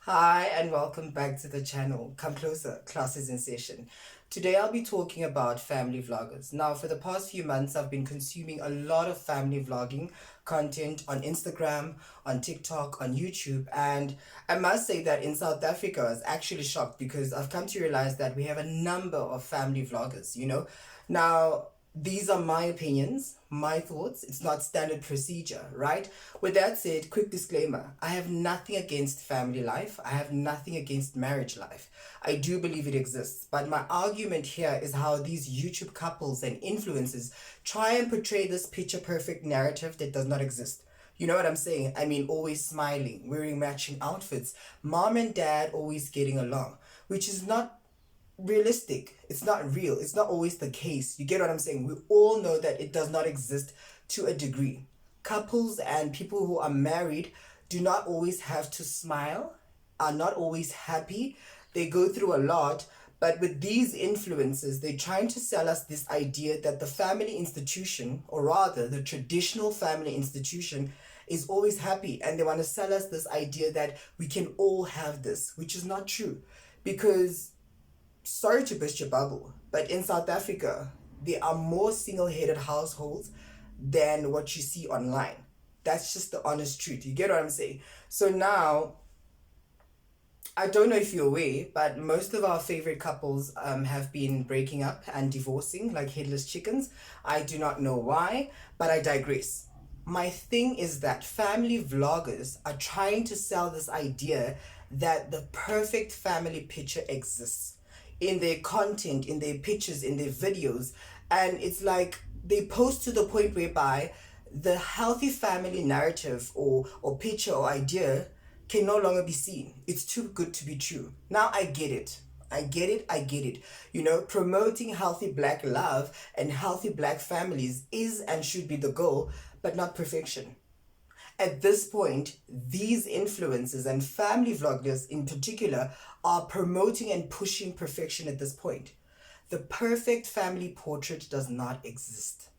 Hi and welcome back to the channel. Come closer, class is in session. Today I'll be talking about family vloggers. Now, for the past few months, I've been consuming a lot of family vlogging content on Instagram, on TikTok, on YouTube, and I must say that in South Africa, I was actually shocked because I've come to realize that we have a number of family vloggers. Now, these are my opinions, my thoughts. It's not standard procedure, right? With that said, quick disclaimer, I have nothing against family life. I have nothing against marriage life. I do believe it exists. But my argument here is how these YouTube couples and influencers try and portray this picture perfect narrative that does not exist. You know what I'm saying? I mean, always smiling, wearing matching outfits, mom and dad always getting along, which is not realistic. It's not real. It's not always the case. You get what I'm saying? We all know that it does not exist to a degree. Couples and people who are married do not always have to smile, are not always happy. They go through a lot. But with these influences, they're trying to sell us this idea that the family institution, or rather the traditional family institution, is always happy. And they want to sell us this idea that we can all have this, which is not true. Because sorry to burst your bubble, but in South Africa, there are more single headed households than what you see online. That's just the honest truth. You get what I'm saying? So now, I don't know if you're aware, but most of our favorite couples have been breaking up and divorcing like headless chickens. I do not know why, but I digress. My thing is that family vloggers are trying to sell this idea that the perfect family picture exists in their content, in their pictures, in their videos. And it's like they post to the point whereby the healthy family narrative or picture or idea can no longer be seen. It's too good to be true. Now I get it. I get it. I get it. Promoting healthy black love and healthy black families is and should be the goal, but not perfection. At this point, these influencers and family vloggers in particular are promoting and pushing perfection at this point. The perfect family portrait does not exist.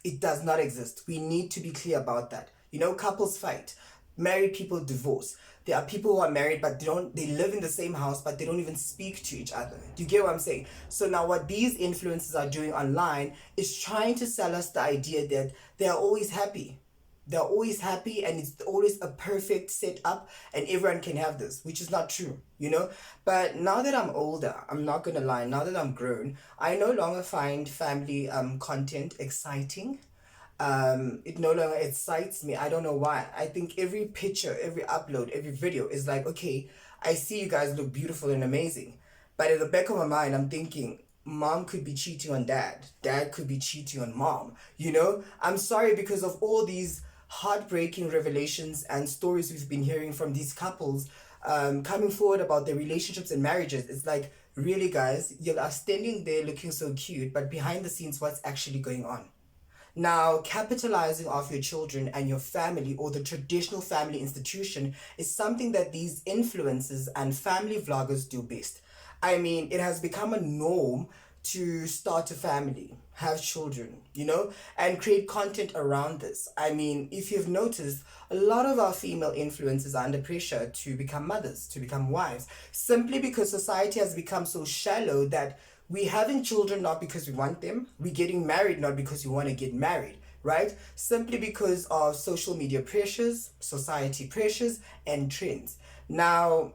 It does not exist. We need to be clear about that. Couples fight, married people divorce. There are people who are married but they live in the same house but they don't even speak to each other. Do you get what I'm saying? So now what these influencers are doing online is trying to sell us the idea that they are always happy. They're always happy and it's always a perfect setup and everyone can have this, which is not true. But now that I'm older, I'm not gonna lie, now that I'm grown, I no longer find family content exciting. It no longer excites me. I don't know why. I think every picture, every upload, every video is like, okay, I see you guys look beautiful and amazing. But at the back of my mind, I'm thinking, mom could be cheating on dad. Dad could be cheating on mom. I'm sorry because of all these heartbreaking revelations and stories we've been hearing from these couples coming forward about their relationships and marriages. It's like, really, guys, you are standing there looking so cute, but behind the scenes, what's actually going on? Now, capitalizing off your children and your family or the traditional family institution is something that these influencers and family vloggers do best. I mean, it has become a norm to start a family, have children, and create content around this. I mean, if you've noticed, a lot of our female influencers are under pressure to become mothers, to become wives, simply because society has become so shallow that we having children not because we want them, we getting married not because we want to get married, right? Simply because of social media pressures, society pressures, and trends. Now,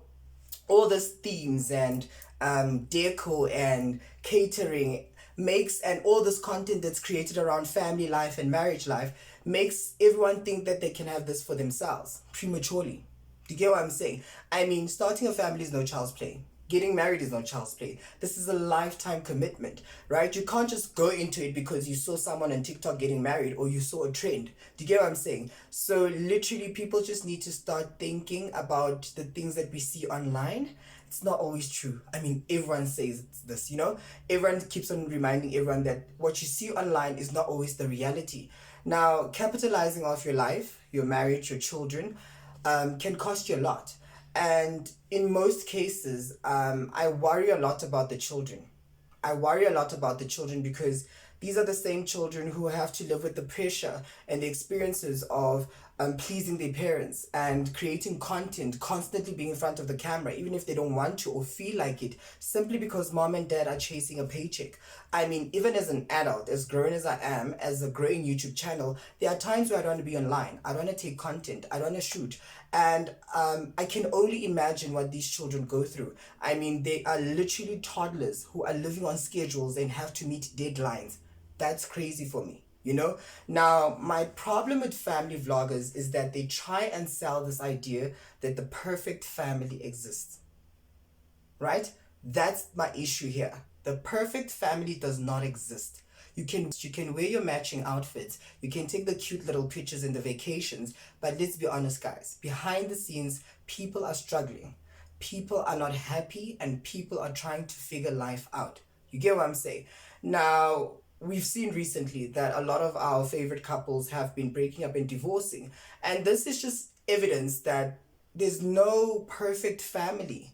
all these themes and deco and catering makes and all this content that's created around family life and marriage life makes everyone think that they can have this for themselves prematurely. Do you get what I'm saying? I mean, starting a family is no child's play. Getting married is not child's play. This is a lifetime commitment, right? You can't just go into it because you saw someone on TikTok getting married or you saw a trend. Do you get what I'm saying? So literally people just need to start thinking about the things that we see online. It's not always true. I mean, everyone says this. Everyone keeps on reminding everyone that what you see online is not always the reality. Now, capitalizing off your life, your marriage, your children, can cost you a lot. And in most cases, I worry a lot about the children. I worry a lot about the children because these are the same children who have to live with the pressure and the experiences of pleasing their parents and creating content, constantly being in front of the camera, even if they don't want to or feel like it, simply because mom and dad are chasing a paycheck. I mean, even as an adult, as grown as I am, as a growing YouTube channel, there are times where I don't want to be online. I don't want to take content. I don't want to shoot. And I can only imagine what these children go through. I mean, they are literally toddlers who are living on schedules and have to meet deadlines. That's crazy for me. Now my problem with family vloggers is that they try and sell this idea that the perfect family exists, right? That's my issue here. The perfect family does not exist. You can wear your matching outfits, you can take the cute little pictures in the vacations, but let's be honest, guys, behind the scenes people are struggling, people are not happy, and people are trying to figure life out. You get what I'm saying? Now, we've seen recently that a lot of our favorite couples have been breaking up and divorcing, and this is just evidence that there's no perfect family,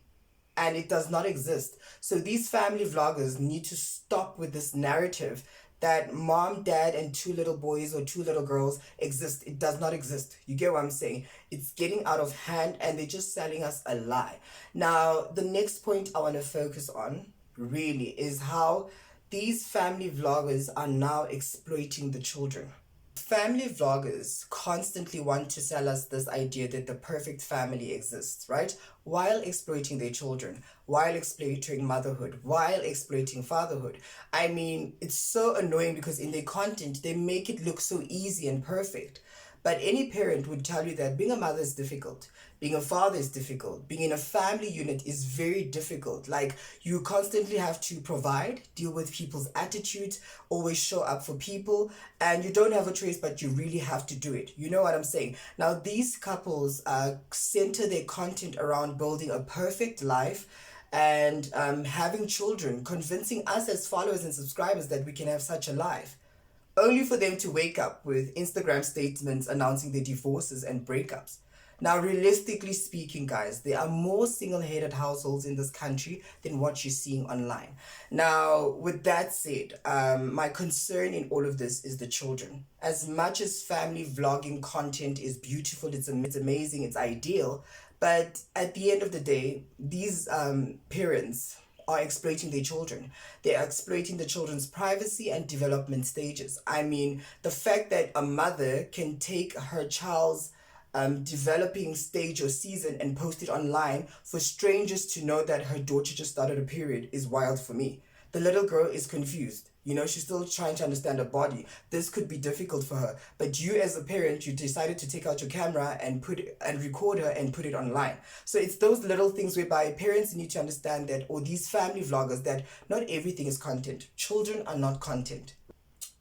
and it does not exist. So these family vloggers need to stop with this narrative that mom, dad, and two little boys or two little girls exist. It does not exist. You get what I'm saying? It's getting out of hand, and they're just selling us a lie. Now, the next point I want to focus on really is how these family vloggers are now exploiting the children. Family vloggers constantly want to sell us this idea that the perfect family exists, right? While exploiting their children, while exploiting motherhood, while exploiting fatherhood. I mean, it's so annoying because in their content, they make it look so easy and perfect. But any parent would tell you that being a mother is difficult. Being a father is difficult. Being in a family unit is very difficult. Like, you constantly have to provide, deal with people's attitudes, always show up for people, and you don't have a choice, but you really have to do it. You know what I'm saying? Now, these couples center their content around building a perfect life and having children, convincing us as followers and subscribers that we can have such a life, only for them to wake up with Instagram statements announcing their divorces and breakups. Now, realistically speaking, guys, there are more single-headed households in this country than what you're seeing online. Now, with that said, my concern in all of this is the children. As much as family vlogging content is beautiful, it's amazing, it's ideal, but at the end of the day, these parents are exploiting their children. They are exploiting the children's privacy and development stages. I mean, the fact that a mother can take her child's developing stage or season and post it online for strangers to know that her daughter just started a period is wild for me. The little girl is confused. She's still trying to understand her body. This could be difficult for her. But you as a parent, you decided to take out your camera and record her and put it online. So it's those little things whereby parents need to understand that, or these family vloggers, that not everything is content. Children are not content.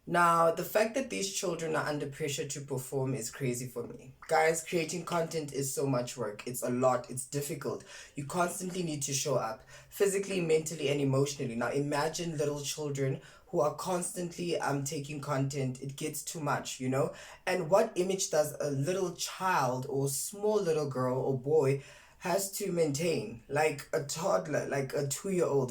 Now, the fact that these children are under pressure to perform is crazy for me. Guys, creating content is so much work. It's a lot. It's difficult. You constantly need to show up physically, mentally, and emotionally. Now, imagine little children who are constantly taking content. It gets too much, And what image does a little child or small little girl or boy has to maintain? Like a toddler, like a 2-year-old,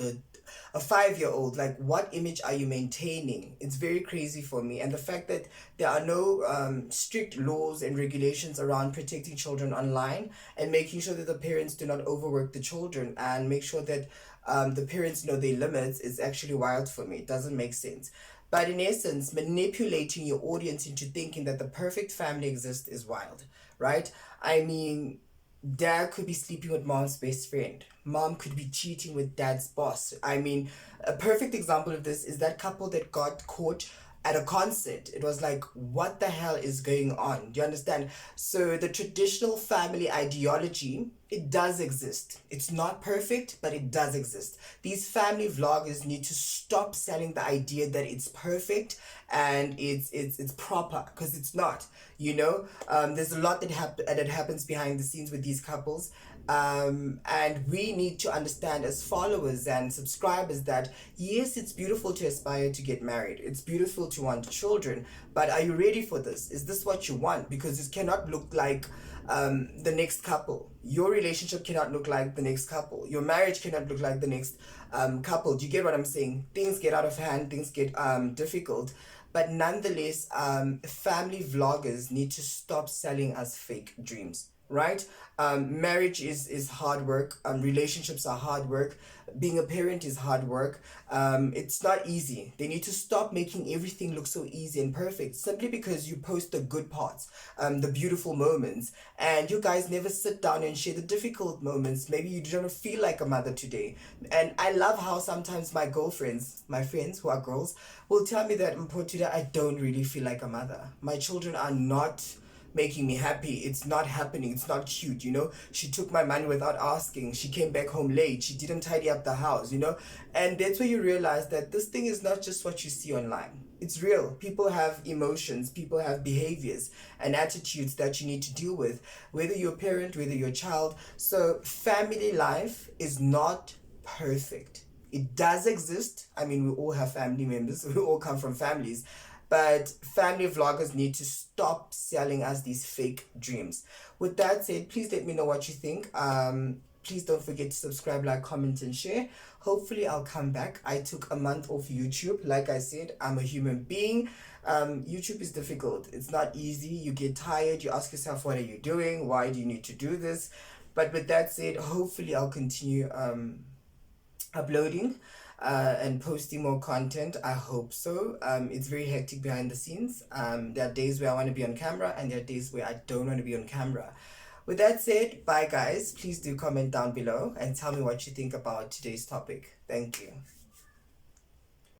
a 5-year-old, like what image are you maintaining? It's very crazy for me. And the fact that there are no strict laws and regulations around protecting children online and making sure that the parents do not overwork the children and make sure that the parents know their limits is actually wild for me. It doesn't make sense. But in essence, manipulating your audience into thinking that the perfect family exists is wild, right? I mean, dad could be sleeping with mom's best friend. Mom could be cheating with dad's boss. I mean, a perfect example of this is that couple that got caught at a concert. It was like, what the hell is going on? Do you understand? So the traditional family ideology, it does exist. It's not perfect, but it does exist. These family vloggers need to stop selling the idea that it's perfect and it's proper, because it's not. There's a lot that happens behind the scenes with these couples. And we need to understand as followers and subscribers that yes, it's beautiful to aspire to get married, it's beautiful to want children, but are you ready for this? Is this what you want? Because it cannot look like the next couple. Your relationship cannot look like the next couple. Your marriage cannot look like the next couple. Do you get what I'm saying? Things get out of hand, things get difficult. But nonetheless, family vloggers need to stop selling us fake dreams, right? Marriage is hard work. Relationships are hard work. Being a parent is hard work. It's not easy. They need to stop making everything look so easy and perfect simply because you post the good parts, the beautiful moments, and you guys never sit down and share the difficult moments. Maybe you don't feel like a mother today. And I love how sometimes my girlfriends, my friends who are girls, will tell me that, today I don't really feel like a mother. My children are not making me happy. It's not happening. It's not cute, you know. She took my money without asking. She came back home late. She didn't tidy up the house, you know. And that's where you realize that this thing is not just what you see online. It's real. People have emotions, people have behaviors and attitudes that you need to deal with, whether you're a parent, whether you're a child. So family life is not perfect. It does exist. I mean, we all have family members, we all come from families. But family vloggers need to stop selling us these fake dreams. With that said, please let me know what you think. Please don't forget to subscribe, like, comment, and share. Hopefully, I'll come back. I took a month off YouTube. Like I said, I'm a human being. YouTube is difficult. It's not easy. You get tired. You ask yourself, what are you doing? Why do you need to do this? But with that said, hopefully, I'll continue uploading and posting more content. I hope so. It's very hectic behind the scenes. There are days where I want to be on camera and there are days where I don't want to be on camera. With that said, bye guys. Please do comment down below and tell me what you think about today's topic. Thank you.